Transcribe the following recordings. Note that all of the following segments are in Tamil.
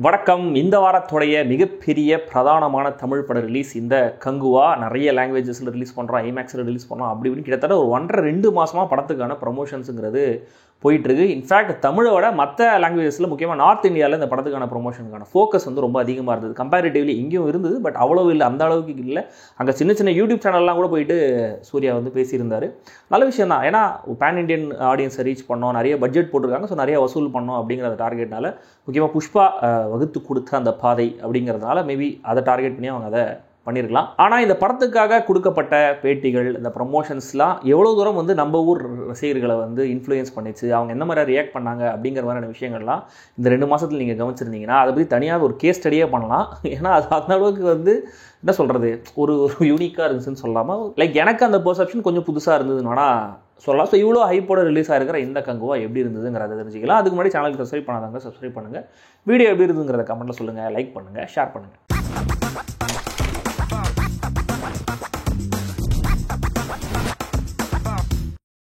வணக்கம். இந்த வாரத்துடைய மிகப்பெரிய பிரதானமான தமிழ் பட ரிலீஸ் இந்த கங்குவா. நிறைய லாங்குவேஜஸில் ரிலீஸ் பண்ணுறோம், ஐமேக்ஸில் ரிலீஸ் பண்ணுறோம். அப்படி இப்படின்னு கிட்டத்தட்ட ஒரு 1.5-2 மாதமாக படத்துக்கான ப்ரொமோஷன்ஸுங்கிறது போயிட்டுருக்கு. இன்ஃபேக்ட் தமிழோட மற்ற லாங்குவேஜஸில் முக்கியமாக நார்த் இந்தியாவில் இந்த படத்துக்கான ப்ரொமோஷனுக்கான ஃபோக்கஸ் வந்து ரொம்ப அதிகமாக இருந்தது. கம்பேரிட்டிவ்லி இங்கேயும் இருந்தது, பட் அவ்வளோ இல்லை, அந்த அளவுக்கு இல்லை. அங்கே சின்ன சின்ன யூடியூப் சேனல்லாம் கூட போயிட்டு சூர்யா வந்து பேசியிருந்தார். நல்ல விஷயம் தான், ஏன்னா பேன் இண்டியன் ஆடியன்ஸை ரீச் பண்ணோம், நிறைய பட்ஜெட் போட்டிருக்காங்க, ஸோ நிறைய வசூல் பண்ணோம் அப்படிங்கிற டார்கெட்னால, முக்கியமாக புஷ்பா வகுத்து கொடுத்த அந்த பாதை அப்படிங்கிறதுனால மேபி அதை டார்கெட் பண்ணி அவங்க அதை பண்ணியிருக்கலாம். ஆனால் இந்த படத்துக்காக கொடுக்கப்பட்ட பேட்டிகள், இந்த ப்ரமோஷன்ஸ்லாம் எவ்வளோ தூரம் வந்து நம்ம ஊர் ரசிகர்களை வந்து இன்ஃப்ளூயன்ஸ் பண்ணிச்சு, அவங்க என்ன மாதிரி ரியாக்ட் பண்ணாங்க அப்படிங்கிற மாதிரியான விஷயங்கள்லாம் இந்த 2 மாதத்தில் நீங்கள் கவனிச்சிருந்தீங்கன்னா அதை பற்றி தனியாக ஒரு கேஸ் ஸ்டடியே பண்ணலாம். ஏன்னா அது அந்த அளவுக்கு வந்து என்ன சொல்கிறது, ஒரு யூனிக்காக இருந்துச்சுன்னு சொல்லாமல், லைக் எனக்கு அந்த பெர்செப்ஷன் கொஞ்சம் புதுசாக இருந்ததுன்னா சொல்லலாம். ஸோ இவ்வளோ ஹைப்போட ரிலீஸ் ஆகிருக்கிற இந்த கங்குவா எப்படி இருந்ததுங்கிறத தெரிஞ்சுக்கலாம். அதுக்கு முன்னாடி சேனலுக்கு சப்ஸ்கிரைப் பண்ணாதாங்க சப்ஸ்கிரைப் பண்ணுங்கள். வீடியோ எப்படி இருந்துங்கிறத கமெண்ட்டில் சொல்லுங்கள், லைக் பண்ணுங்கள், ஷேர் பண்ணுங்கள்.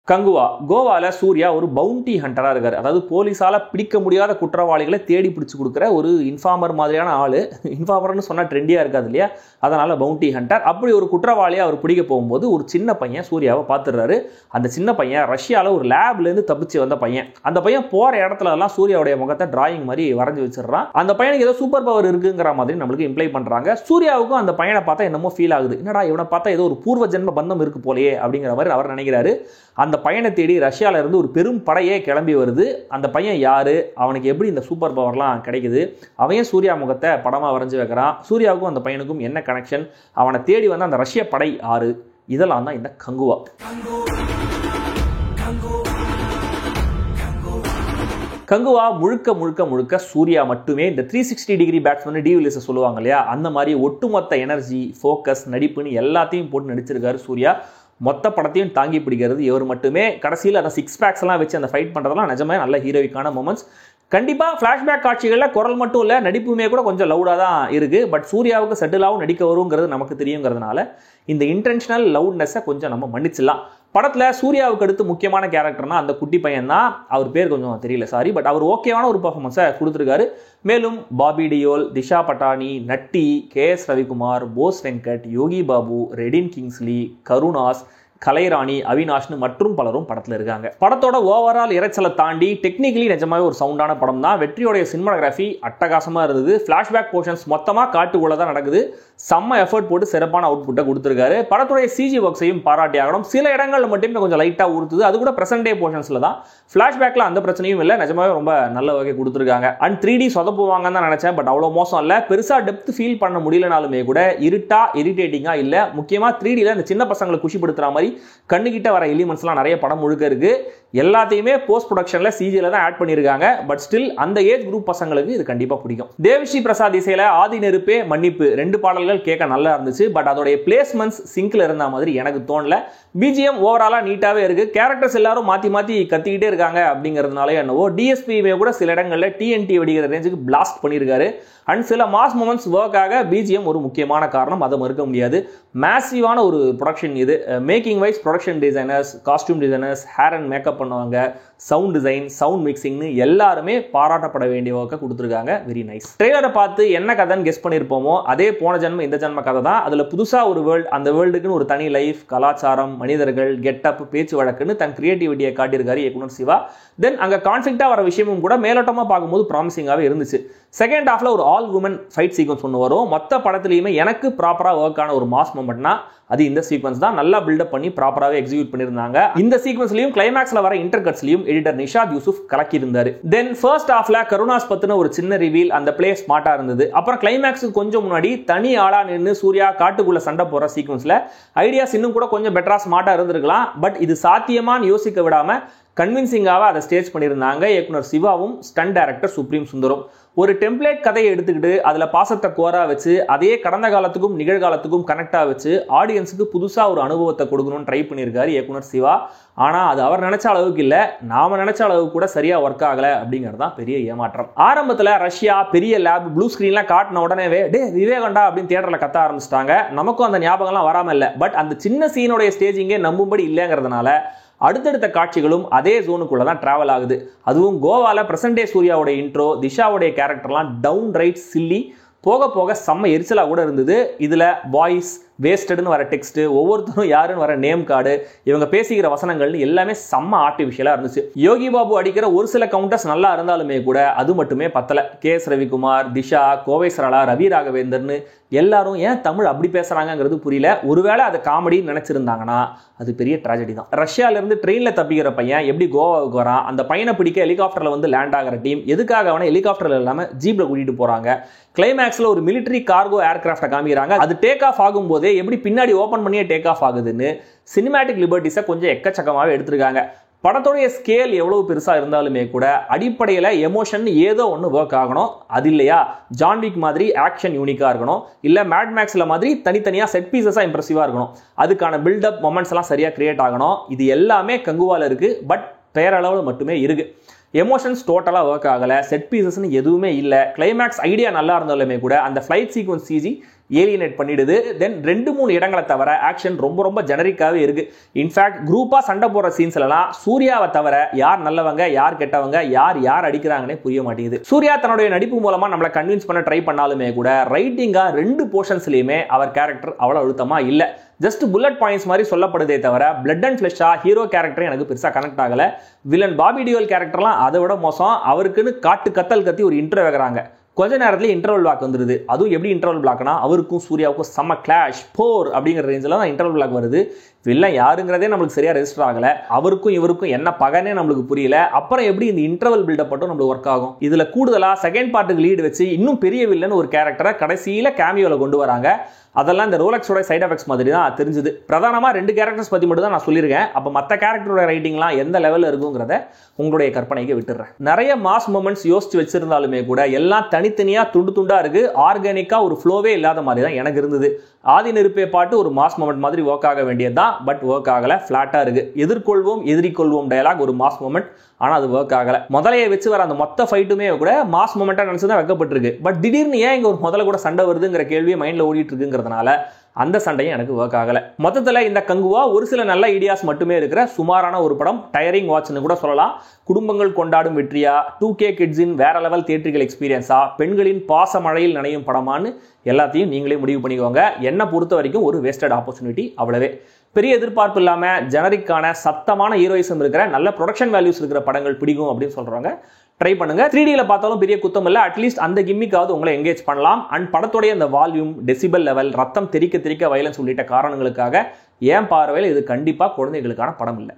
கங்குவா. கோவாவில் சூர்யா ஒரு பவுண்டி ஹண்டராக இருக்கார். அதாவது போலீஸால் பிடிக்க முடியாத குற்றவாளிகளை தேடி பிடிச்சி கொடுக்குற ஒரு இன்ஃபார்மர் மாதிரியான ஆள். இன்ஃபார்மர்னு சொன்னால் ட்ரெண்டியாக இருக்காது இல்லையா, அதனால் பவுண்டி ஹண்டர். அப்படி ஒரு குற்றவாளியை அவர் பிடிக்க போகும்போது ஒரு சின்ன பையன் சூர்யாவை பார்த்துடுறாரு. அந்த சின்ன பையன் ரஷ்யாவில் ஒரு லேப்லேருந்து தப்பிச்சு வந்த பையன். அந்த பையன் போகிற இடத்துலலாம் சூர்யாவுடைய முகத்தை டிராயிங் மாதிரி வரைஞ்சி வச்சிடறான். அந்த பையனுக்கு ஏதோ சூப்பர் பவர் இருக்குங்கிற மாதிரி நம்மளுக்கு இம்ப்ளை பண்ணுறாங்க. சூர்யாவுக்கும் அந்த பையனை பார்த்தா என்னமோ ஃபீல் ஆகுது, என்னடா இவனை பார்த்தா ஏதோ ஒரு பூர்வ ஜென்ம பந்தம் இருக்கு போலையே அப்படிங்கிற மாதிரி அவர் நினைக்கிறாரு. அந்த பையனை தேடி ரஷ்யாவில் இருந்து ஒரு பெரும் படையே கிளம்பி வருது. அந்த பையன் யாரு, அவனுக்கு எப்படி இந்த சூப்பர் பவர்லாம் கிடைக்குது, அவன் சூர்யா முகத்தை படமாக வரைஞ்சி வைக்கிறான், சூர்யாவுக்கும் அந்த பையனுக்கும் என்ன கனெக்ஷன், அவனை தேடி வந்து அந்த ரஷ்ய படை ஆறு, இதெல்லாம் தான் இந்த கங்குவா. கங்குவா முழுக்க முழுக்க முழுக்க சூர்யா மட்டுமே. இந்த 360 டிகிரி பேட்ஸ்மேன் டிவிலியர்ஸை சொல்லுவாங்க இல்லையா, அந்த மாதிரி ஒட்டுமொத்த எனர்ஜி, ஃபோக்கஸ், நடிப்புன்னு எல்லாத்தையும் போட்டு நடிச்சிருக்காரு சூர்யா. மொத்த படத்தையும் தாங்கி பிடிக்கிறது இவர் மட்டுமே. கடைசியில் அந்த 6 பேக்ஸ் எல்லாம் வச்சு அந்த ஃபைட் பண்ணுறதுலாம் நிஜமே நல்ல ஹீரோயிக்கான மொமெண்ட்ஸ். கண்டிப்பாக ஃப்ளாஷ்பேக் காட்சிகளில் குரல் மட்டும் இல்லை, நடிப்புமே கூட கொஞ்சம் லவுடாக தான் இருக்குது. பட் சூர்யாவுக்கு செட்டிலாகவும் நடிக்க வருங்கிறது நமக்கு தெரியுங்கிறதுனால இந்த இன்டென்ஷனல் லவுட்னஸை கொஞ்சம் நம்ம மன்னிச்சிடலாம். படத்தில் சூர்யாவுக்கு அடுத்து முக்கியமான கேரக்டர்னா அந்த குட்டி பையன் தான். அவர் பேர் கொஞ்சம் தெரியல, சாரி, பட் அவர் ஓகேவான ஒரு பர்ஃபார்மன்ஸை கொடுத்துருக்காரு. மேலும் பாபி டியோல், திஷா பட்டானி, நட்டி, KS ரவிக்குமார், போஸ் வெங்கட், யோகி பாபு, ரெடின் கிங்ஸ்லி, கருணாஸ், கலைராணி, அவினாஷ்னு மற்றும் பலரும் படத்தில் இருக்காங்க. படத்தோட ஓவரால் இறைச்சலை தாண்டி டெக்னிக்கலி நிஜமாவே ஒரு சவுண்டான படம் தான். வெற்றியோடைய சினிமாகிராஃபி அட்டகாசமாக இருந்தது. ஃப்ளாஷ்பேக் போர்ஷன்ஸ் மொத்தமாக காட்டுக்குள்ள தான் நடக்குது. செம்ம எஃபர்ட் போட்டு சிறப்பான அவுட்புட்டை கொடுத்துருக்காரு. படத்துடைய CG ஒர்க்ஸையும் பாராட்டி ஆகணும். சில இடங்களில் மட்டுமே கொஞ்சம் லைட்டாக உறுத்துது, அது கூட பிரசன்ட் டே போர்ஷன்ஸில் தான். ஃப்ளாஷ்பேக்கில் அந்த பிரச்சனையும் இல்லை, நிஜமாவே ரொம்ப நல்ல வகை கொடுத்துருக்காங்க. அண்ட் 3D சொதப்புவாங்கன்னு தான் நினச்சேன், பட் அவ்வளோ மோசம் இல்லை. பெருசாக டெப்த் ஃபீல் பண்ண முடியலனாலுமே கூட இருட்டா இரிட்டேட்டிங்காக இல்லை. முக்கியமாக 3Dயில் இந்த சின்ன பசங்களை குஷிப்படுத்துகிற மாதிரி கண்ணுகிட்ட வர எலிமெண்ட்ஸ்லாம் நிறைய படம் முழுக்க இருக்கு. எல்லாத்தையுமே போஸ்ட் ப்ரொடக்ஷன்ல CGல தான் ஆட் பண்ணியிருக்காங்க. பட் ஸ்டில் அந்த ஏஜ் குரூப் பசங்களுக்கு இது கண்டிப்பாக பிடிக்கும். தேவிஸ்ரீ பிரசாத் இசையில ஆதி நெருப்பே மன்னிப்பு 2 பாடல்கள் கேட்க நல்லா இருந்துச்சு. பட் அதோடைய பிளேஸ்மெண்ட்ஸ் சிங்க்ல இருந்த மாதிரி எனக்கு தோணல. BGM ஓவராலா நீட்டாவே இருக்கு. கேரக்டர்ஸ் எல்லாரும் மாத்தி மாத்தி கத்திக்கிட்டே இருக்காங்க அப்படிங்கிறதுனால என்னவோ DSP கூட சில இடங்கள்ல TNT வெடிக்கிற ரேஞ்சுக்கு பிளாஸ்ட் பண்ணியிருக்காரு. அண்ட் சில மாஸ் மொமெண்ட்ஸ் ஒர்க் ஆக BGM ஒரு முக்கியமான காரணம், அதை மறுக்க முடியாது. மேசிவான ஒரு ப்ரொடக்ஷன் இது. Making wise production designers, costume designers, hair and makeup பண்ணுவாங்க, சவுண்ட் டிசைன், சவுண்ட் மிக்சிங்னு எல்லாருமே பாராட்டப்பட வேண்டிய ஒர்க்கை கொடுத்துருக்காங்க. Very nice. ட்ரெய்லரை பார்த்து என்ன கதைன்னு கெஸ் பண்ணியிருப்போமோ அதே போன ஜென்மம் இந்த ஜென்ம கதை தான். அதில் புதுசாக ஒரு வேர்ல்டு, அந்த வேர்ல்டுக்குன்னு ஒரு தனி லைஃப், கலாச்சாரம், மனிதர்கள், கெட்டப், பேச்சு வழக்குன்னு தன் கிரியேட்டிவிட்டியை காட்டியிருக்காரு இயக்குனர் சிவா. தென் அங்கே கான்ஃப்ளிக்டாக வர விஷயமும் கூட மேலோட்டமாக பார்க்கும்போது ப்ராமிசிங்காகவே இருந்துச்சு. செகண்ட் ஹாஃப்ல ஒரு ஆல் உமன் ஃபைட் சீக்வன்ஸ் ஒன்று வரும். மொத்த படத்துலையுமே எனக்கு ப்ராப்பராக ஒர்க் ஆன ஒரு மாஸ் மொமெண்ட்னா அது இந்த சீக்வன்ஸ் தான். நல்லா பில்டப் பண்ணி ப்ராப்பராகவே எக்ஸிக்யூட் பண்ணியிருந்தாங்க. இந்த சீக்வன்ஸ்லையும் கிளைமேக்ஸ்ல வர இன்டர்கட்ஸ்லையும் எடிட்டர் நிஷாத் யூசுப் கலக்கி இருந்தாரு. தென் ஃபர்ஸ்ட் ஹாஃப்ல கருணாஸ் பத்தின ஒரு சின்ன ரிவீல், அந்த பிளே ஸ்மார்ட்டா இருந்தது. அப்புறம் கிளைமேக்ஸுக்கு கொஞ்சம் முன்னாடி தனி ஆளா நின்று சூர்யா காட்டுக்குள்ள சண்டை போற சீக்வன்ஸ்ல ஐடியாஸ் இன்னும் கூட கொஞ்சம் பெட்டரா ஸ்மார்ட்டா இருந்திருக்கலாம். பட் இது சாத்தியமான்னு யோசிக்க விடாம கன்வின்சிங்காக அதை ஸ்டேஜ் பண்ணியிருந்தாங்க இயக்குனர் சிவாவும் ஸ்டண்ட் டைரக்டர் சுப்ரீம் சுந்தரும். ஒரு டெம்ப்ளேட் கதையை எடுத்துக்கிட்டு அதில் பாசத்தை கோரா வச்சு அதே கடந்த காலத்துக்கும் நிகழ்காலத்துக்கும் கனெக்டாக வச்சு ஆடியன்ஸுக்கு புதுசாக ஒரு அனுபவத்தை கொடுக்கணும்னு ட்ரை பண்ணியிருக்காரு இயக்குனர் சிவா. ஆனால் அது அவர் நினைச்ச அளவுக்கு இல்லை, நாம நினைச்ச அளவுக்கு கூட சரியாக ஒர்க் ஆகலை அப்படிங்கிறது தான் பெரிய ஏமாற்றம். ஆரம்பத்தில் ரஷ்யா பெரிய லேப் ப்ளூ ஸ்க்ரீன்லாம் காட்டின உடனேவே விவேகண்டா அப்படின்னு தியேட்டரில் கத்த ஆரம்பிச்சிட்டாங்க. நமக்கும் அந்த ஞாபகம்லாம் வராமல் இல்லை. பட் அந்த சின்ன சீனோடைய ஸ்டேஜிங்கே நம்பும்படி இல்லைங்கிறதுனால அடுத்தடுத்த காட்சிகளும் அதே ஜோனுக்குள்ள தான் டிராவல் ஆகுது. அதுவும் கோவால பிரசன்ட் டே சூர்யாவோட இன்ட்ரோ, திஷாவுடைய கேரக்டர்லாம் டவுன் ரைட் சில்லி, போக போக செம்ம எரிச்சலா கூட இருந்தது. இதுல வாய்ஸ் வேஸ்டட்னு வர டெக்ஸ்ட், ஒவ்வொருத்தரும் யாருன்னு வர நேம் கார்டு, இவங்க பேசிக்கிற வசனங்கள்னு எல்லாமே செம்ம ஆர்டிஃபிஷியலா இருந்துச்சு. யோகி பாபு அடிக்கிற ஒரு சில கவுண்டர்ஸ் நல்லா இருந்தாலுமே கூட அது மட்டுமே பத்தல. KS ரவிக்குமார், திஷா, கோவை சரளா, ரவி ராகவேந்தர்னு எல்லாரும் ஏன் தமிழ் அப்படி பேசுறாங்கிறது புரியல. ஒருவேளை அது காமெடின்னு நினைச்சிருந்தாங்கன்னா அது பெரிய ட்ராஜடி தான். ரஷ்யால இருந்து ட்ரெயின்ல தப்பிக்கிற பையன் எப்படி கோவாவுக்கு வரான், அந்த பையனை பிடிக்க ஹெலிகாப்டர்ல வந்து லேண்ட் ஆகிற டீம் எதுக்காக அவனை ஹெலிகாப்டர்ல இல்லாம ஜீப்ல கூட்டிட்டு போறாங்க. கிளைமேக்ஸ்ல ஒரு மிலிட்டரி கார்கோ ஏர்கிராஃப்டை காமிக்கிறாங்க. அது டேக் ஆஃப் ஆகும்போது எப்படி பின்னாடி ஓபன் பண்ணியே டேக் ஆஃப் ஆகுதுன்னு சினிமேட்டிக் லிபர்ட்டிஸை கொஞ்சம் எக்கச்சக்கமாவே எடுத்திருக்காங்க. படத்தோடைய ஸ்கேல் எவ்வளவு பெருசா இருந்தாலுமே கூட அடிப்படையில் எமோஷன் ஏதோ ஒன்று ஒர்க் ஆகணும். அது இல்லையா ஜான்விக் மாதிரி ஆக்ஷன் யூனிக்கா இருக்கணும், இல்ல மேட் மேக்ஸ்ல மாதிரி தனித்தனியா செட் பீசஸா இம்ப்ரெசிவா இருக்கணும். அதுக்கான பில்டப் மொமெண்ட்ஸ் எல்லாம் சரியா கிரியேட் ஆகணும். இது எல்லாமே கங்குவால இருக்கு, பட் பெயரளவில் மட்டுமே இருக்கு. எமோஷன்ஸ் டோட்டலாக ஒர்க் ஆகலை, செட் பீசஸ்ன்னு எதுவுமே இல்லை. கிளைமேக்ஸ் ஐடியா நல்லா இருந்தாலுமே கூட அந்த ஃப்ளைட் சீக்வன்ஸ் சிஜி ஏலியனேட் பண்ணிடுது. தென் 2-3 இடங்களை தவிர ஆக்ஷன் ரொம்ப ரொம்ப ஜெனரிக்காவே இருக்கு. இன்ஃபேக்ட் குரூப்பா சண்டை போடுற சீன்ஸ்லாம் சூர்யாவை தவிர யார் நல்லவங்க யார் கெட்டவங்க யார் அடிக்கிறாங்கன்னே புரிய மாட்டேங்குது. சூர்யா தன்னுடைய நடிப்பு மூலமா நம்மளை கன்வின்ஸ் பண்ண ட்ரை பண்ணாலுமே கூட ரைட்டிங்கா 2 போர்ஷன்ஸ்லயுமே அவர் கேரக்டர் அவ்வளவு அழுத்தமா இல்லை. ஜஸ்ட் புல்லட் பாயிண்ட்ஸ் மாதிரி சொல்லப்படுதே தவிர பிளட் அண்ட் ஃபிளஷா ஹீரோ கேரக்டர் எனக்கு பெருசா கனெக்ட் ஆகல. வில்லன் பாபி டியோல் கேரக்டர்லாம் அதை விட மோசம். அவருக்குன்னு காட்டு கத்தல் கத்தி ஒரு இன்ட்ரோ வைக்கிறாங்க, கொஞ்ச நேரத்துல இன்டர்வல் பிளாக் வந்துருது. அதுவும் எப்படி இன்டர்வல் பிளாக்னா அவருக்கும் சூர்யாவுக்கும் செம்ம கிளாஷ் போர் அப்படிங்கிற ரேஞ்சில் தான் இன்டர்வல் பிளாக் வருது. வில்லன் யாருங்கிறதே நம்மளுக்கு சரியா ரெஜிஸ்டர் ஆகல, அவருக்கும் இவருக்கும் என்ன பகனே நம்மளுக்கு புரியல. அப்புறம் எப்படி இந்த இன்டர்வல் பில்டப் மட்டும் நம்மளுக்கு ஒர்க் ஆகும்? இதுல கூடுதலா செகண்ட் பார்ட்டுக்கு லீடு வச்சு இன்னும் பெரிய வில்லன் ஒரு கேரக்டரை கடைசியில கேமியோல கொண்டு வராங்க. அதெல்லாம் இந்த ரோலக்ஸோட சைட் எஃபெக்ட்ஸ் மாதிரி தான் தெரிஞ்சுது. பிரதானமா 2 கேரக்டர்ஸ் பத்தி மட்டும் தான் நான் சொல்லியிருக்கேன். அப்ப மற்ற கேரக்டரோட ரைட்டிங்லாம் எந்த லெவலில் இருக்குங்கிறத உங்களுடைய கற்பனைக்கு விட்டுறேன். நிறைய மாஸ் மொமெண்ட்ஸ் யோசிச்சு வச்சிருந்தாலுமே கூட எல்லாம் தனித்தனியா துண்டு துண்டா இருக்கு. ஆர்கானிக்கா ஒரு ஃப்ளோவே இல்லாத மாதிரி தான் எனக்கு இருந்தது. ஆதி நெருப்பே பாட்டு ஒரு மாஸ் மொமெண்ட் மாதிரி ஒர்க் ஆக வேண்டியதுதான், பட் ஒர்க் ஆகல. பிளாட்டா இருக்கு. எதிர்கொள்வோம் எதிரிக்கொள்வோம் டயலாக் ஒரு மாஸ் மொமெண்ட், ஆனா அது ஒர்க் ஆகல. முதலையை வச்சு வர அந்த மொத்த ஃபைட்டுமே கூட மாஸ் மொமெண்டா நினைச்சுதான் வைக்கப்பட்டிருக்கு. பட் திடீர்னு ஏன் இங்க ஒரு முதல்ல கூட சண்டை வருதுங்கிற கேள்வியை மைண்ட்ல ஓடிட்டு இருக்குங்கிறதுனால அந்த சண்டையும் எனக்கு ஒர்க் ஆகல. மொத்தத்துல இந்த கங்குவா ஒரு சில நல்ல ஐடியாஸ் மட்டுமே இருக்கிற சுமாரான ஒரு படம். டயரிங் வாட்ச்னு கூட சொல்லலாம். குடும்பங்கள் கொண்டாடும் வெற்றியா, 2K கிட்ஸின் வேற லெவல் தியேட்ரிக்கல் எக்ஸ்பீரியன்ஸா, பெண்களின் பாச மழையில் நனையும் படமான்னு எல்லாத்தையும் நீங்களே முடிவு பண்ணிக்கோங்க. என்னை பொறுத்த வரைக்கும் ஒரு வேஸ்டட் ஆப்பர்ச்சுனிட்டி, அவ்வளவே. பெரிய எதிர்பார்ப்பு இல்லாம ஜெனரிக்கான சத்தமான ஹீரோயிசம் இருக்கிற நல்ல ப்ரொடக்ஷன் வேல்யூஸ் இருக்கிற படங்கள் பிடிக்கும் அப்படின்னு சொல்றாங்க. ட்ரை பண்ணுங்க. 3Dல பார்த்தாலும் பெரிய குத்தம் இல்லை. அட்லீஸ்ட் அந்த கிம்மிக்காவது உங்களை எங்கேஜ் பண்ணலாம். அண்ட் படத்தோடைய அந்த வால்யூம், டெசிபல் லெவல், ரத்தம் தெறிக்க தெறிக்க வயலன்ஸ் உள்ளிட்ட காரணங்களுக்காக என் பார்வையில் இது கண்டிப்பா குழந்தைகளுக்கான படம் இல்லை.